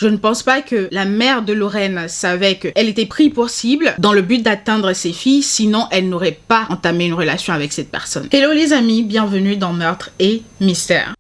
Je ne pense pas que la mère de Lorraine savait qu'elle était prise pour cible dans le but d'atteindre ses filles, sinon elle n'aurait pas entamé une relation avec cette personne. Hello les amis, bienvenue dans Meurtre et Mystère.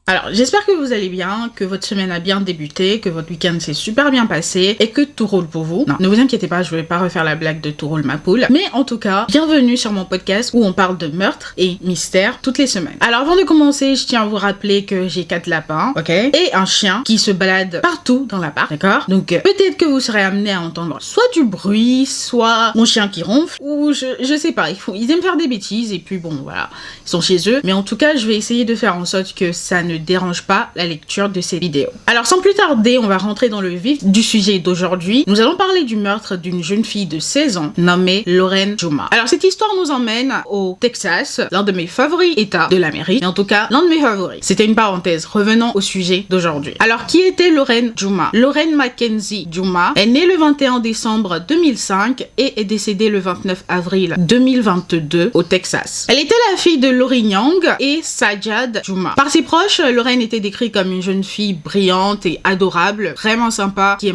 Alors, j'espère que vous allez bien, que votre semaine a bien débuté, que votre week-end s'est super bien passé et que tout roule pour vous. Non, ne vous inquiétez pas, je vais pas refaire la blague de tout roule ma poule. Mais en tout cas, bienvenue sur mon podcast où on parle de meurtre et mystère toutes les semaines. Alors, avant de commencer, je tiens à vous rappeler que j'ai 4 lapins, ok, et un chien qui se balade partout dans l'appart, d'accord. Donc, peut-être que vous serez amené à entendre soit du bruit, soit mon chien qui ronfle, ou je sais pas, ils aiment faire des bêtises et puis bon, voilà, ils sont chez eux. Mais en tout cas, je vais essayer de faire en sorte que ça ne dérange pas la lecture de ces vidéos. Alors sans plus tarder, on va rentrer dans le vif du sujet d'aujourd'hui. Nous allons parler du meurtre d'une jeune fille de 16 ans nommée Lorraine Juma. Alors cette histoire nous emmène au Texas, l'un de mes favoris états de l'Amérique, et en tout cas l'un de mes favoris. C'était une parenthèse, revenons au sujet d'aujourd'hui. Alors qui était Lorraine Juma? Lorraine Mackenzie Juma est née le 21 décembre 2005 et est décédée le 29 avril 2022 au Texas. Elle était la fille de Lori Young et Sajad Juma. Par ses proches, Lorraine était décrite comme une jeune fille brillante et adorable, vraiment sympa, qui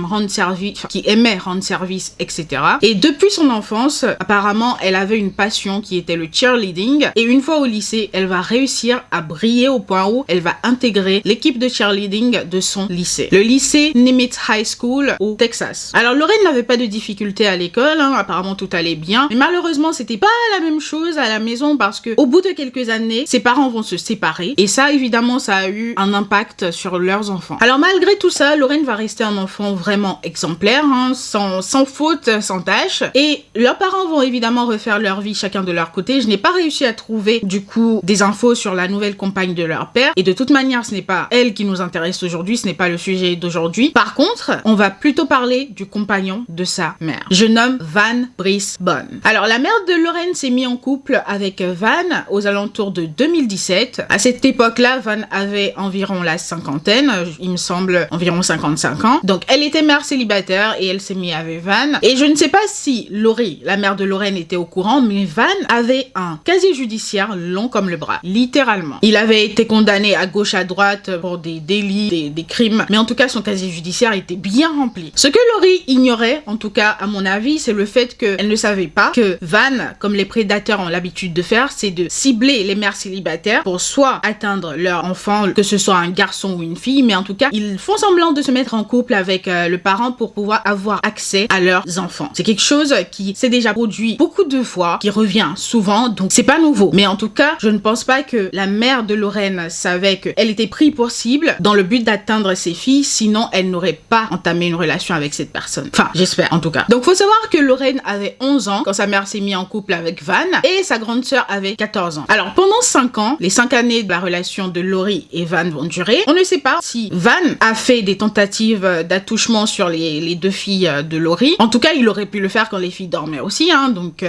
aimait rendre service, etc. Et depuis son enfance, apparemment, elle avait une passion qui était le cheerleading. Et une fois au lycée, elle va réussir à briller au point où elle va intégrer l'équipe de cheerleading de son lycée. Le lycée Nimitz High School au Texas. Alors Lorraine n'avait pas de difficultés à l'école, hein, apparemment tout allait bien. Mais malheureusement, c'était pas la même chose à la maison parce que au bout de quelques années, ses parents vont se séparer. Et ça, évidemment, ça a eu un impact sur leurs enfants. Alors malgré tout ça, Lorraine va rester un enfant vraiment exemplaire, hein, sans faute, sans tâche. Et leurs parents vont évidemment refaire leur vie chacun de leur côté. Je n'ai pas réussi à trouver du coup des infos sur la nouvelle compagne de leur père. Et de toute manière, ce n'est pas elle qui nous intéresse aujourd'hui, ce n'est pas le sujet d'aujourd'hui. Par contre, on va plutôt parler du compagnon de sa mère. Je nomme Van Brisbane. Alors la mère de Lorraine s'est mise en couple avec Van aux alentours de 2017. À cette époque-là, Van avait environ la cinquantaine, il me semble environ 55 ans. Donc elle était mère célibataire et elle s'est mise avec Van. Et je ne sais pas si Lori, la mère de Lorraine, était au courant, mais Van avait un casier judiciaire long comme le bras, littéralement. Il avait été condamné à gauche à droite pour des délits, des crimes, mais en tout cas son casier judiciaire était bien rempli. Ce que Lori ignorait, en tout cas à mon avis, c'est le fait qu'elle ne savait pas que Van, comme les prédateurs ont l'habitude de faire, c'est de cibler les mères célibataires pour soit atteindre leur enfant, que ce soit un garçon ou une fille, mais en tout cas, ils font semblant de se mettre en couple avec le parent pour pouvoir avoir accès à leurs enfants. C'est quelque chose qui s'est déjà produit beaucoup de fois, qui revient souvent, donc c'est pas nouveau. Mais en tout cas, je ne pense pas que la mère de Lorraine savait qu'elle était prise pour cible dans le but d'atteindre ses filles, sinon elle n'aurait pas entamé une relation avec cette personne. Enfin, j'espère en tout cas. Donc faut savoir que Lorraine avait 11 ans quand sa mère s'est mise en couple avec Van et sa grande sœur avait 14 ans. Alors pendant 5 ans, les 5 années de la relation de Lori et Van vont durer. On ne sait pas si Van a fait des tentatives d'attouchement sur les deux filles de Lori. En tout cas, il aurait pu le faire quand les filles dormaient aussi, hein. Donc,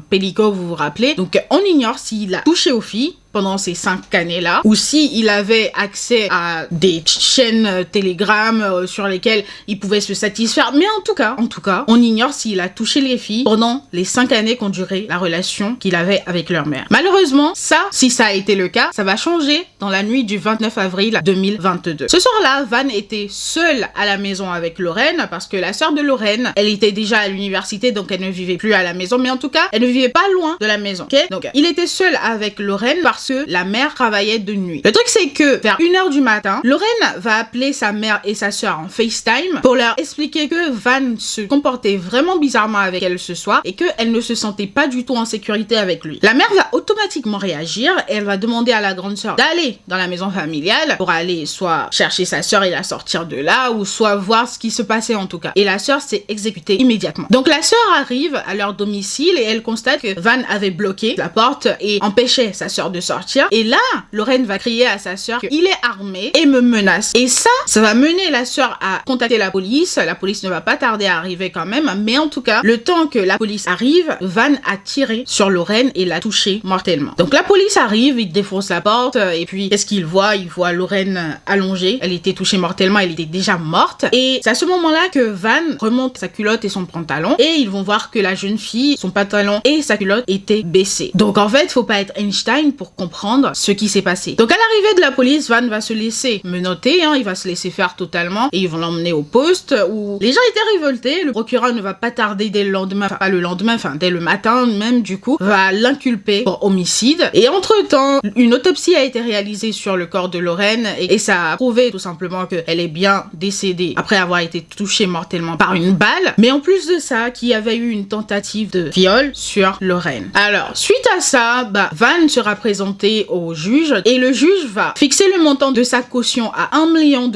Pellico, vous vous rappelez. Donc, on ignore s'il a touché aux filles pendant ces 5 années-là, ou si il avait accès à des chaînes Telegram sur lesquelles il pouvait se satisfaire. Mais en tout cas, on ignore s'il a touché les filles pendant les 5 années qu'ont duré la relation qu'il avait avec leur mère. Malheureusement, si ça a été le cas, ça va changer dans la nuit du 29 avril 2022. Ce soir-là, Van était seule à la maison avec Lorraine, parce que la sœur de Lorraine, elle était déjà à l'université, donc elle ne vivait plus à la maison, mais en tout cas, elle ne vivait pas loin de la maison, ok? Donc, il était seul avec Lorraine parce que la mère travaillait de nuit. Le truc, c'est que vers 1h du matin, Lorraine va appeler sa mère et sa sœur en FaceTime pour leur expliquer que Van se comportait vraiment bizarrement avec elle ce soir et qu'elle ne se sentait pas du tout en sécurité avec lui. La mère va automatiquement réagir et elle va demander à la grande sœur d'aller dans la maison familiale pour aller soit chercher sa sœur et la sortir de là, ou soit voir ce qui se passait en tout cas. Et la sœur s'est exécutée immédiatement. Donc la sœur arrive à leur domicile et elle constate que Van avait bloqué la porte et empêchait sa sœur de sortir. Et là, Lorraine va crier à sa sœur qu'il est armé et me menace. Et ça va mener la sœur à contacter la police. La police ne va pas tarder à arriver quand même, mais en tout cas, le temps que la police arrive, Van a tiré sur Lorraine et l'a touchée mortellement. Donc la police arrive, il défonce la porte et puis qu'est-ce qu'il voit? Il voit Lorraine allongée. Elle était touchée mortellement, elle était déjà morte. Et c'est à ce moment-là que Van remonte sa culotte et son pantalon et ils vont voir que la jeune fille, son pantalon et sa culotte étaient baissés. Donc en fait, faut pas être Einstein pour comprendre ce qui s'est passé. Donc à l'arrivée de la police, Van va se laisser menotter, il va se laisser faire totalement et ils vont l'emmener au poste où les gens étaient révoltés. Le procureur ne va pas tarder dès le lendemain, enfin pas le lendemain, enfin dès le matin même du coup, va l'inculper pour homicide. Et entre-temps, une autopsie a été réalisée sur le corps de Lorraine et ça a prouvé tout simplement qu'elle est bien décédée après avoir été touchée mortellement par une balle. Mais en plus de ça, qu'il y avait eu une tentative de viol sur Lorraine. Alors, suite à ça, Van sera présenté au juge et le juge va fixer le montant de sa caution à $1 million.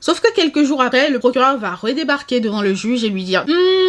Sauf que quelques jours après, le procureur va redébarquer devant le juge et lui dire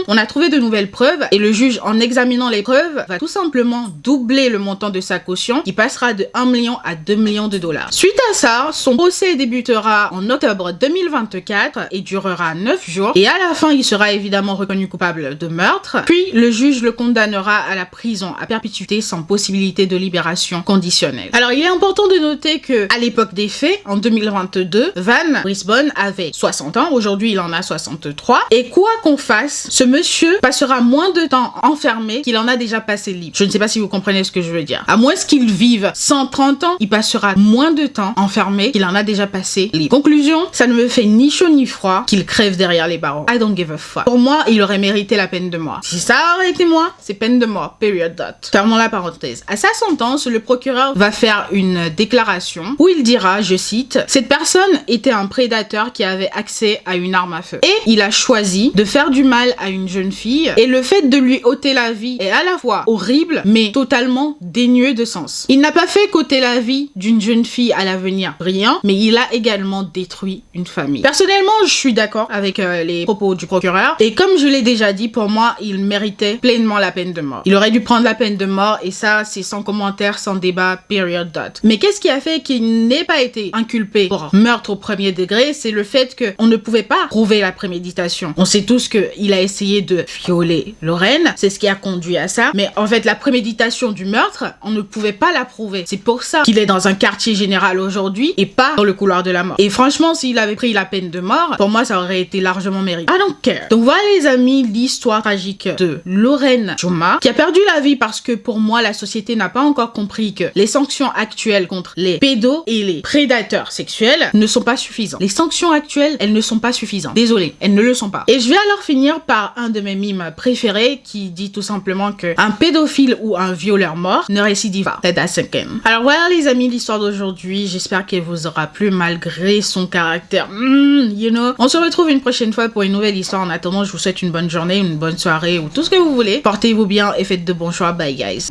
on a trouvé de nouvelles preuves, et le juge, en examinant les preuves, va tout simplement doubler le montant de sa caution qui passera de $1 million à $2 millions. Suite à ça, son procès débutera en octobre 2024 et durera 9 jours, et à la fin il sera évidemment reconnu coupable de meurtre, puis le juge le condamnera à la prison à perpétuité sans possibilité de libération conditionnelle. Alors il est important de noter que à l'époque des faits, en 2022, Van Brisbane avait 60 ans, aujourd'hui il en a 63, et quoi qu'on fasse, ce monsieur passera moins de temps enfermé qu'il en a déjà passé libre. Je ne sais pas si vous comprenez ce que je veux dire. À moins qu'il vive 130 ans, il passera moins de temps enfermé qu'il en a déjà passé libre. Conclusion, ça ne me fait ni chaud ni froid qu'il crève derrière les barreaux. I don't give a fuck. Pour moi, il aurait mérité la peine de mort. Si ça aurait été moi, c'est peine de mort. Period. Dot. Fermons la parenthèse. À sa sentence, le procureur va faire une déclaration où il dira, je cite, cette personne était un prédateur qui avait accès à une arme à feu. Et il a choisi de faire du mal à une jeune fille, et le fait de lui ôter la vie est à la fois horrible, mais totalement dénué de sens. Il n'a pas fait qu'ôter la vie d'une jeune fille à l'avenir brillant, mais il a également détruit une famille. Personnellement, je suis d'accord avec les propos du procureur, et comme je l'ai déjà dit, pour moi, il méritait pleinement la peine de mort. Il aurait dû prendre la peine de mort, et ça, c'est sans commentaire, sans débat, period. Dot. Mais qu'est-ce qui a fait qu'il n'ait pas été inculpé pour meurtre au premier degré? C'est le fait qu'on ne pouvait pas prouver la préméditation. On sait tous qu'il a essayé de violer Lorraine, c'est ce qui a conduit à ça, mais en fait, la préméditation du meurtre, on ne pouvait pas la prouver. C'est pour ça qu'il est dans un quartier général aujourd'hui et pas dans le couloir de la mort. Et franchement, s'il avait pris la peine de mort, pour moi, ça aurait été largement mérité. I don't care. Donc voilà les amis, l'histoire tragique de Lorraine Juma, qui a perdu la vie parce que pour moi, la société n'a pas encore compris que les sanctions actuelles contre les pédos et les prédateurs sexuels ne sont pas suffisantes. Les sanctions actuelles, elles ne sont pas suffisantes. Désolée, elles ne le sont pas. Et je vais alors finir par un de mes mimes préférés qui dit tout simplement que un pédophile ou un violeur mort ne récidive pas. Let that sink in. Alors voilà les amis, l'histoire d'aujourd'hui. J'espère qu'elle vous aura plu malgré son caractère. You know. On se retrouve une prochaine fois pour une nouvelle histoire. En attendant, je vous souhaite une bonne journée, une bonne soirée ou tout ce que vous voulez. Portez-vous bien et faites de bons choix. Bye guys.